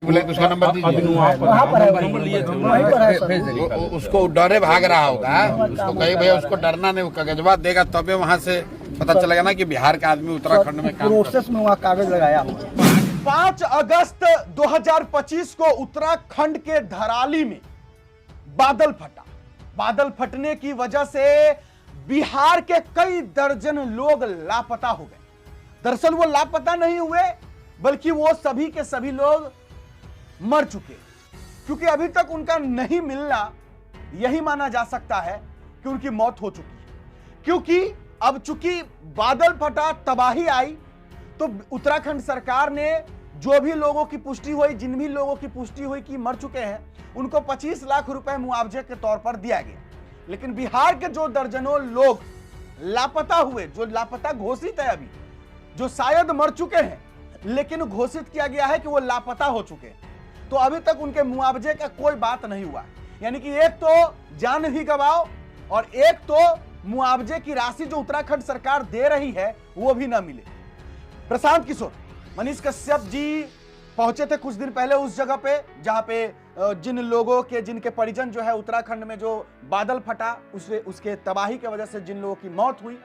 बोले तो उसका नंबर दीजिए। उसको डरे भाग रहा होगा, उसको कहे भैया उसको डरना नहीं, वो कागजवा देगा तबे वहाँ से पता चलेगा ना कि बिहार का आदमी उत्तराखंड में काम प्रोसेस में वहाँ कागज लगाया। 5 अगस्त 2025 को उत्तराखंड के धराली में बादल फटा। बादल फटने की वजह से बिहार के कई दर्जन लोग लापता हो गए। दरअसल वो लापता नहीं हुए, बल्कि वो सभी के सभी लोग मर चुके, क्योंकि अभी तक उनका नहीं मिलना यही माना जा सकता है कि उनकी मौत हो चुकी है। क्योंकि अब चूंकि बादल फटा, तबाही आई, तो उत्तराखंड सरकार ने जो भी लोगों की पुष्टि हुई, जिन भी लोगों की पुष्टि हुई कि मर चुके हैं, उनको 25 लाख रुपए मुआवजे के तौर पर दिया गया। लेकिन बिहार के जो दर्जनों लोग लापता हुए, जो लापता घोषित है अभी, जो शायद मर चुके हैं लेकिन घोषित किया गया है कि वो लापता हो चुके हैं, तो अभी तक उनके मुआवजे का कोई बात नहीं हुआ। यानी कि एक तो जान भी गवाओ और एक तो मुआवजे की राशि जो उत्तराखंड सरकार दे रही है वो भी ना मिले। प्रशांत किशोर, मनीष कश्यप जी पहुंचे थे कुछ दिन पहले उस जगह पे जहां पे जिन लोगों के, जिनके परिजन जो है उत्तराखंड में जो बादल फटा उसके तबाही की वजह से जिन लोगों की मौत हुई,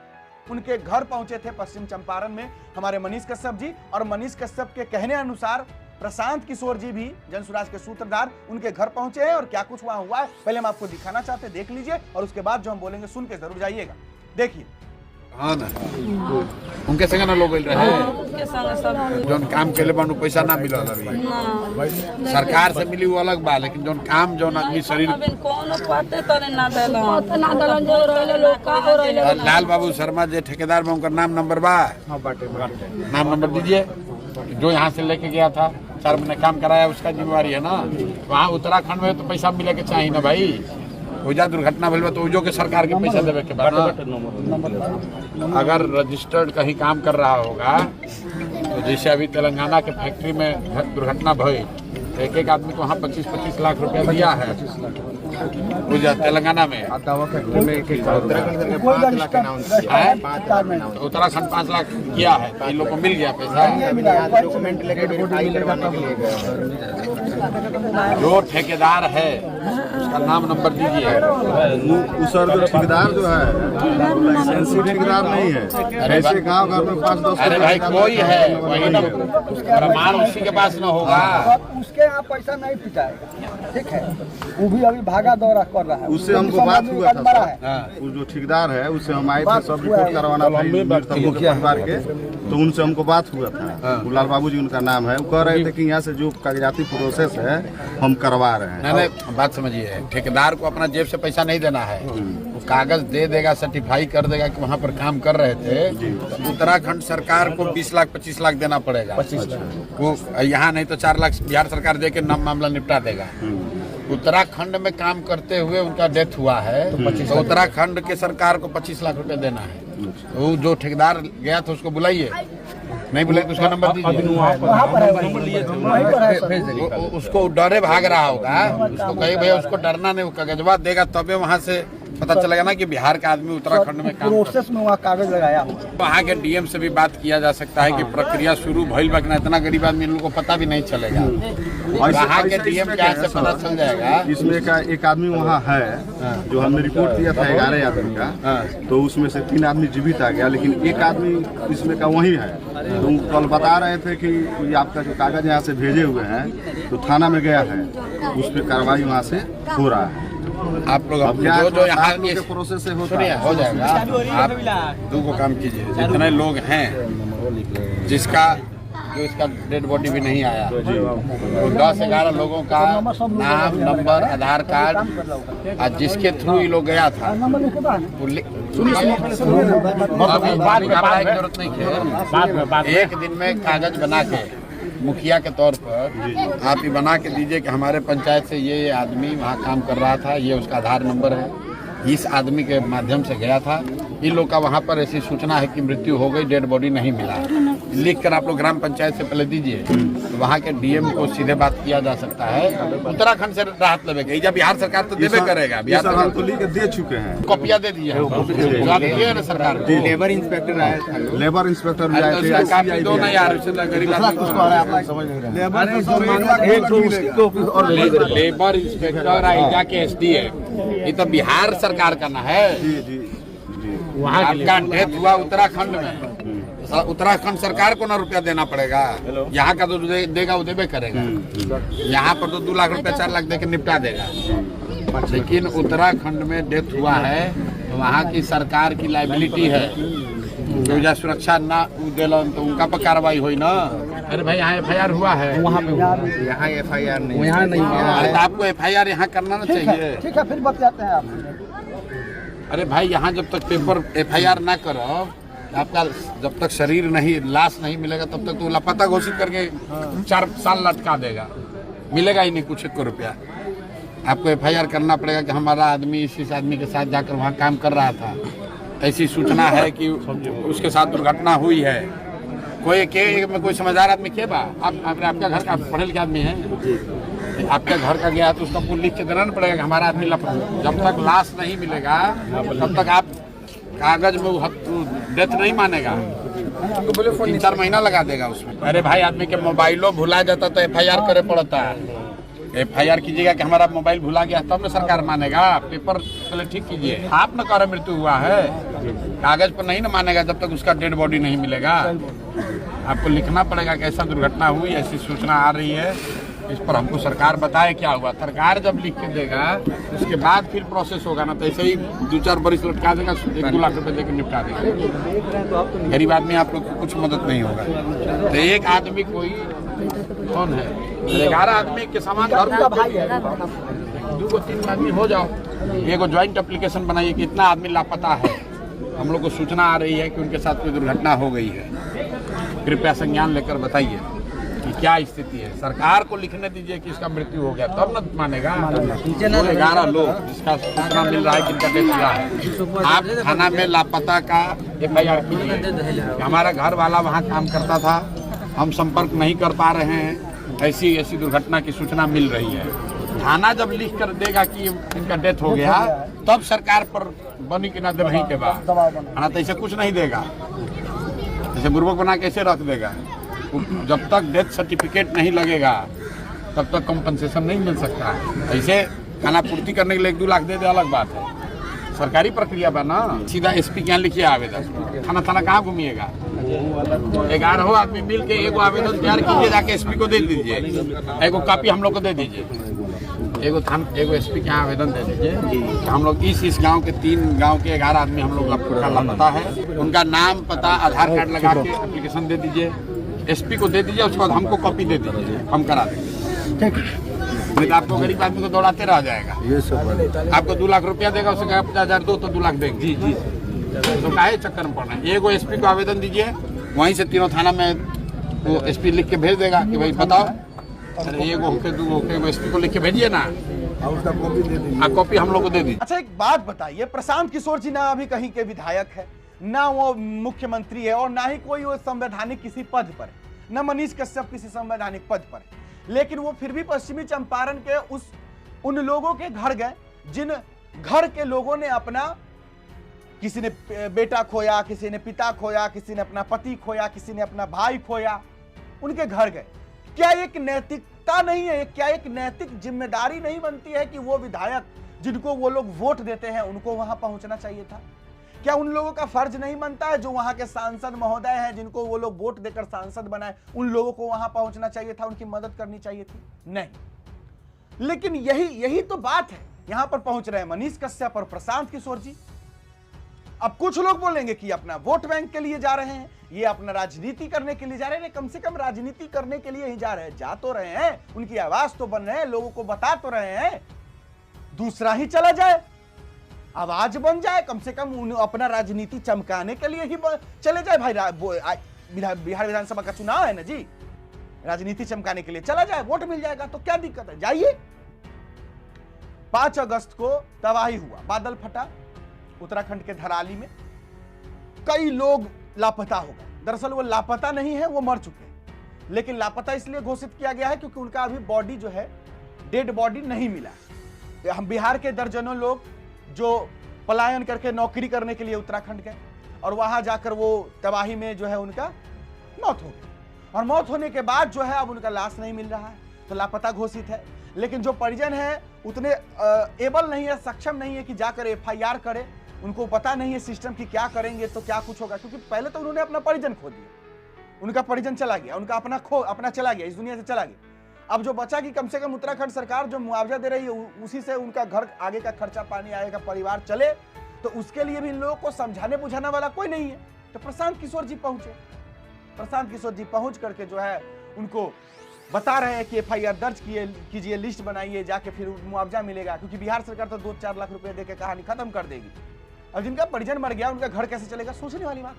उनके घर पहुंचे थे पश्चिम चंपारण में हमारे मनीष कश्यप जी। और मनीष कश्यप के कहने अनुसार प्रशांत किशोर जी भी, जनसुराज के सूत्रधार, उनके घर पहुंचे हैं। और क्या कुछ वहां हुआ है पहले हम आपको दिखाना चाहते हैं, देख लीजिए, और उसके बाद जो हम बोलेंगे सुन के जरूर जाइएगा। देखिए। हाँ ना, उनके संग ना लोग रहे जो काम के लिए पैसा ना मिला अभी सरकार से मिली वो अलग बात, लेकिन जो काम जो आदमी शरीर लाल बाबू शर्मा जी ठेकेदार में उनका नाम नंबर बा, नाम नंबर दीजिए। जो यहाँ से लेके गया था 4 महीने काम कराया, उसका जिम्मेवारी है ना। वहाँ उत्तराखंड में तो पैसा मिले के चाहिए ना भाई। ओजा दुर्घटना भइल तो ओजो के सरकार के पैसा देवे के बाद। अगर रजिस्टर्ड कहीं काम कर रहा होगा तो जैसे अभी तेलंगाना के फैक्ट्री में दुर्घटना भई, एक आदमी को वहाँ 25-25 लाख रुपया दिया है तेलंगाना में। उत्तराखंड 5 लाख किया है तो इन लोग को मिल गया पैसा। जो ठेकेदार है उसका नाम नंबर दीजिए। जो ठेकेदार जो है ठेकेदार नहीं है, ऐसे गाँव घर में 5-10। अरे भाई कोई है वही ना, प्रमाण उसी के पास न होगा, उसके यहाँ पैसा नहीं पिटाएगा, ठीक है। वो भी अभी भागा दौरा कर रहा है। उससे हमको बात हुआ था, वो जो ठेकेदार है उससे हम आए थे, सब रिपोर्ट करवाना परिवार के, तो उनसे हमको बात हुआ था। लाल बाबू जी उनका नाम है, वो कह रहे थे कि यहाँ से जो कागजाती प्रोसेस है हम करवा रहे हैं। नहीं, बात समझिए, ठेकेदार को अपना जेब से पैसा नहीं देना है, वो कागज दे देगा, सर्टिफाई कर देगा कि वहाँ पर काम कर रहे थे। उत्तराखंड सरकार को 20 लाख 25 लाख देना पड़ेगा, वो यहाँ नहीं तो 4 लाख बिहार सरकार दे के मामला निपटा देगा। उत्तराखंड में काम करते हुए उनका डेथ हुआ है तो उत्तराखंड के सरकार को 25 लाख रुपए देना है। वो जो ठेकेदार गया था उसको बुलाइए, नहीं बुलाए तो उसका नंबर दीजिए। उसको डरे भाग रहा होगा, उसको कहे भैया उसको डरना नहीं, वो कागजवा देगा तबे वहाँ से पता चलेगा ना कि बिहार का आदमी उत्तराखंड में काम प्रोसेस में वहाँ कागज लगाया। वहाँ के डीएम से भी बात किया जा सकता है कि प्रक्रिया शुरू भइल बा कि नहीं। इतना गरीब आदमी इन लोगों को पता भी नहीं चलेगा, वहाँ के डीएम क्या से पता चल जाएगा। इसमें का एक आदमी वहाँ है जो हमने रिपोर्ट किया था 11 आदमी का, तो उसमें से 3 आदमी जीवित आ गया, लेकिन एक आदमी इसमें का वही है। तो कल बता रहे थे कि आपका जो कागज यहाँ से भेजे हुए हैं तो थाना में गया है, उस पर कार्रवाई वहाँ से हो रहा है। आप लोग जो यहाँ के प्रोसेस से हो जाएगा। आप 2 काम कीजिए, जितने लोग हैं जिसका जो इसका डेड बॉडी भी नहीं आया, तो 10-11 लोगों का नाम नंबर आधार कार्ड और जिसके थ्रू ये लोग गया था जरूरत नहीं है। 1 दिन में कागज बना के मुखिया के तौर पर आप ये बना के दीजिए कि हमारे पंचायत से ये आदमी वहाँ काम कर रहा था, ये उसका आधार नंबर है, इस आदमी के माध्यम से गया था। इन लोग का वहाँ पर ऐसी सूचना है कि मृत्यु हो गई, डेड बॉडी नहीं मिला। लिख कर आप लोग ग्राम पंचायत से पहले दीजिए, तो वहाँ के डीएम को सीधे बात किया जा सकता है। उत्तराखंड से राहत लेगा, जब बिहार सरकार तो देवे करेगा, बिहार सरकार तो लिख के दे चुके हैं, कॉपियाँ दे दी है ना सरकार को। लेबर इंस्पेक्टर आया था, लेबर इंस्पेक्टर भी आए थे। काफी दो ना यार, गरीब लेबर इंस्पेक्टर आएगा के एसडीएम, ये तो बिहार सरकार का ना है। वहाँ आपका डेथ हुआ उत्तराखंड में, उत्तराखंड सरकार को ना रुपया देना पड़ेगा, यहाँ का तो देगा वो देवे करेगा। यहाँ पर तो 2 लाख रुपया 4 लाख दे के निपटा देगा, लेकिन उत्तराखंड में डेथ हुआ है तो वहाँ की सरकार की लाइबिलिटी है, जो सुरक्षा ना दिलन तो उनका पर कार्रवाई हुई ना। अरे भाई यहाँ FIR हुआ है, वहाँ पे यहाँ FIR नहीं, यहाँ नहीं हुआ, तो आपको FIR यहाँ करना ना चाहिए। ठीक है, फिर बताते हैं आप। अरे भाई यहाँ जब तक पेपर FIR ना करो, आपका जब तक शरीर नहीं, लाश नहीं मिलेगा, तब तक तो लापता घोषित करके 4 साल लटका देगा, मिलेगा ही नहीं कुछ 1 रुपया। आपको FIR करना पड़ेगा कि हमारा आदमी इस आदमी के साथ जाकर वहाँ काम कर रहा था, ऐसी सूचना है कि उसके साथ दुर्घटना हुई है। कोई समझदार आदमी के बा, आपका घर का पढ़े लिखे आदमी है, आपके घर का गया तो उसका पूरा लिख के देना ना पड़ेगा कि हमारा आदमी जब तक लाश नहीं मिलेगा तब तक आप कागज में डेथ नहीं मानेगा, 3-4 महीना लगा देगा उसमें। अरे भाई आदमी के मोबाइलों भुला जाता तो FIR करे पड़ता है। FIR कीजिएगा कि हमारा मोबाइल भुला गया, तब ना सरकार मानेगा। पेपर पहले ठीक कीजिए। आप न कह रहे मृत्यु हुआ है, कागज पर नहीं ना मानेगा जब तक उसका डेड बॉडी नहीं मिलेगा। आपको लिखना पड़ेगा कि ऐसा दुर्घटना हुई, ऐसी सूचना आ रही है, इस पर हमको सरकार बताए क्या हुआ। सरकार जब लिख के देगा उसके बाद फिर प्रोसेस होगा ना, तो ऐसे ही 2-4 बरिस लटका देगा, 1-2 लाख रुपए देकर निपटा देगा। गरीब आदमी आप लोग को कुछ मदद नहीं होगा। तो एक आदमी कोई कौन है, 11 आदमी के समान घर का भाई है, 2-3 आदमी हो जाओ, एगो ज्वाइंट एप्लीकेशन बनाइए कि इतना आदमी लापता है, हम लोग को सूचना आ रही है कि उनके साथ कोई दुर्घटना हो गई है, कृपया संज्ञान लेकर बताइए कि क्या स्थिति है। सरकार को लिखने दीजिए कि इसका मृत्यु हो गया, तब न मानेगा। 11 लोग जिसका सूचना मिल रहा है जिनका डेथ हुआ है, आप थाना में लापता का FIR कीजिए। हमारा घर वाला वहाँ काम करता था, हम संपर्क नहीं कर पा रहे हैं, ऐसी दुर्घटना की सूचना मिल रही है। थाना जब लिख कर देगा कि इनका डेथ हो गया, तब सरकार पर बनी कि ना दे वहीं के बाद, है तो ऐसे कुछ नहीं देगा, ऐसे बुर्बक बना कैसे रख देगा। जब तक डेथ सर्टिफिकेट नहीं लगेगा तब तक कंपनसेशन नहीं मिल सकता है। ऐसे खाना पूर्ति करने के लिए 1-2 लाख दे दे अलग बात है, सरकारी प्रक्रिया बा ना। सीधा SP के यहाँ लिखिए आवेदन, थाना कहाँ घूमिएगा। 11 आदमी मिल के एगो आवेदन तैयार कीजिए, जाके SP को दे दीजिए, एगो कॉपी हम लोग को दे दीजिए, एगो SP के यहाँ आवेदन दे दीजिए। हम लोग इस गांव के 3 गांव के 11 आदमी हम लोग का लापता है, उनका नाम पता आधार कार्ड लगा के एप्लीकेशन दे दीजिए, SP को दे दीजिए, उसके बाद हमको कॉपी दे दीजिए, हम करा देंगे। नहीं तो आपको गरीब आदमी को दौड़ाते रह जाएगा। ये सब आपको 2 लाख रुपया देगा, उससे 50,000 दो तो 2 लाख देंगे। जी तो काहे चक्कर में पड़ना है। एगो SP को आवेदन दीजिए, वहीं से तीनों थाना में वो SP लिख के भेज देगा कि भाई बताओ, अरे एगो होके 2 होके SP को लिख के भेजिए ना, उसका कॉपी दे दीजिए, कॉपी हम लोग को दे दीजिए। अच्छा एक बात बताइए, प्रशांत किशोर जी ना अभी कहीं के विधायक है, ना वो मुख्यमंत्री है, और ना ही कोई वो संवैधानिक किसी पद पर है, न मनीष कश्यप किसी संवैधानिक पद पर है, लेकिन वो फिर भी पश्चिमी चंपारण के उन लोगों के घर गए जिन घर के लोगों ने अपना, किसी ने बेटा खोया, किसी ने पिता खोया, किसी ने अपना पति खोया, किसी ने अपना भाई खोया, उनके घर गए। क्या एक नैतिकता नहीं है, क्या एक नैतिक जिम्मेदारी नहीं बनती है कि वो विधायक जिनको वो लोग वोट देते हैं उनको वहां पहुंचना चाहिए था? क्या उन लोगों का फर्ज नहीं बनता है जो वहां के सांसद महोदय हैं जिनको वो लोग वोट देकर सांसद बनाए, उन लोगों को वहां पहुंचना चाहिए था, उनकी मदद करनी चाहिए थी? नहीं। लेकिन यही तो बात है, यहां पर पहुंच रहे हैं मनीष कश्यप और प्रशांत किशोर जी। अब कुछ लोग बोलेंगे कि अपना वोट बैंक के लिए जा रहे हैं, ये अपना राजनीति करने के लिए जा रहे हैं। कम से कम राजनीति करने के लिए ही जा रहे हैं, जा तो रहे हैं, उनकी आवाज तो बन रहे हैं, लोगों को बता तो रहे हैं। दूसरा ही चला जाए, आवाज बन जाए, कम से कम अपना राजनीति चमकाने के लिए ही चले जाए। भाई बिहार विधानसभा का चुनाव है ना जी, राजनीति चमकाने के लिए चला जाए, वोट मिल जाएगा, तो क्या दिक्कत है, जाइए। 5 अगस्त को तबाही हुआ, बादल फटा उत्तराखंड के धराली में, कई लोग लापता हो गए, दरअसल वो लापता नहीं है, वो मर चुके हैं, लेकिन लापता इसलिए घोषित किया गया है क्योंकि उनका अभी बॉडी जो है, डेड बॉडी नहीं मिला है। हम बिहार के दर्जनों लोग जो पलायन करके नौकरी करने के लिए उत्तराखंड गए और वहां जाकर वो तबाही में जो है उनका मौत हो गई, और मौत होने के बाद जो है अब उनका लाश नहीं मिल रहा है, तो लापता घोषित है। लेकिन जो परिजन है उतने एबल नहीं है, सक्षम नहीं है कि जाकर FIR करे। उनको पता नहीं है सिस्टम की क्या करेंगे तो क्या कुछ होगा, क्योंकि पहले तो उन्होंने अपना परिजन खो दिया, उनका परिजन चला गया, उनका अपना चला गया, इस दुनिया से चला गया। अब जो बचा कि कम से कम उत्तराखंड सरकार जो मुआवजा दे रही है उसी से उनका घर आगे का खर्चा पानी आएगा, परिवार चले, तो उसके लिए भी इन लोगों को समझाने बुझाने वाला कोई नहीं है। तो प्रशांत किशोर जी पहुंचे, प्रशांत किशोर जी पहुंच करके जो है उनको बता रहे हैं कि FIR दर्ज कीजिए, लिस्ट बनाइए, जाके फिर मुआवजा मिलेगा, क्योंकि बिहार सरकार तो 2-4 लाख रुपए देके कहानी खत्म कर देगी। अब जिनका परिजन मर गया उनका घर कैसे चलेगा, सोचने वाली बात।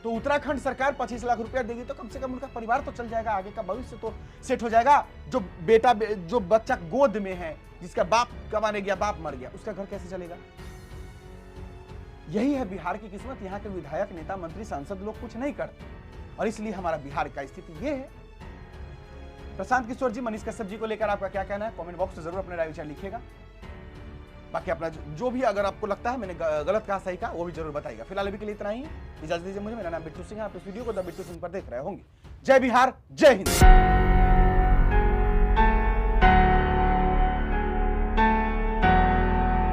तो उत्तराखंड सरकार 25 लाख रुपया देगी तो कम से कम उनका परिवार तो चल जाएगा, आगे का भविष्य तो सेट हो जाएगा। जो बच्चा गोद में है, जिसका बाप कमाने गया, बाप मर गया, उसका घर कैसे चलेगा। यही है बिहार की किस्मत। यहाँ के विधायक, नेता, मंत्री, सांसद लोग कुछ नहीं करते, और इसलिए हमारा बिहार का स्थिति ये है। प्रशांत किशोर जी, मनीष कश्यप जी को लेकर आपका क्या कहना है, कमेंट बॉक्स में जरूर अपने राय विचार लिखिएगा। बाकी अपना जो भी अगर आपको लगता है मैंने गलत कहा, सही कहा, वो भी जरूर बताइएगा। फिलहाल अभी के लिए इतना ही है, इजाजत दीजिए मुझे। मेरा नाम बिट्टू सिंह है, आप इस वीडियो को द बिट्टू सिंह पर देख रहे होंगे। जय बिहार, जय हिंद।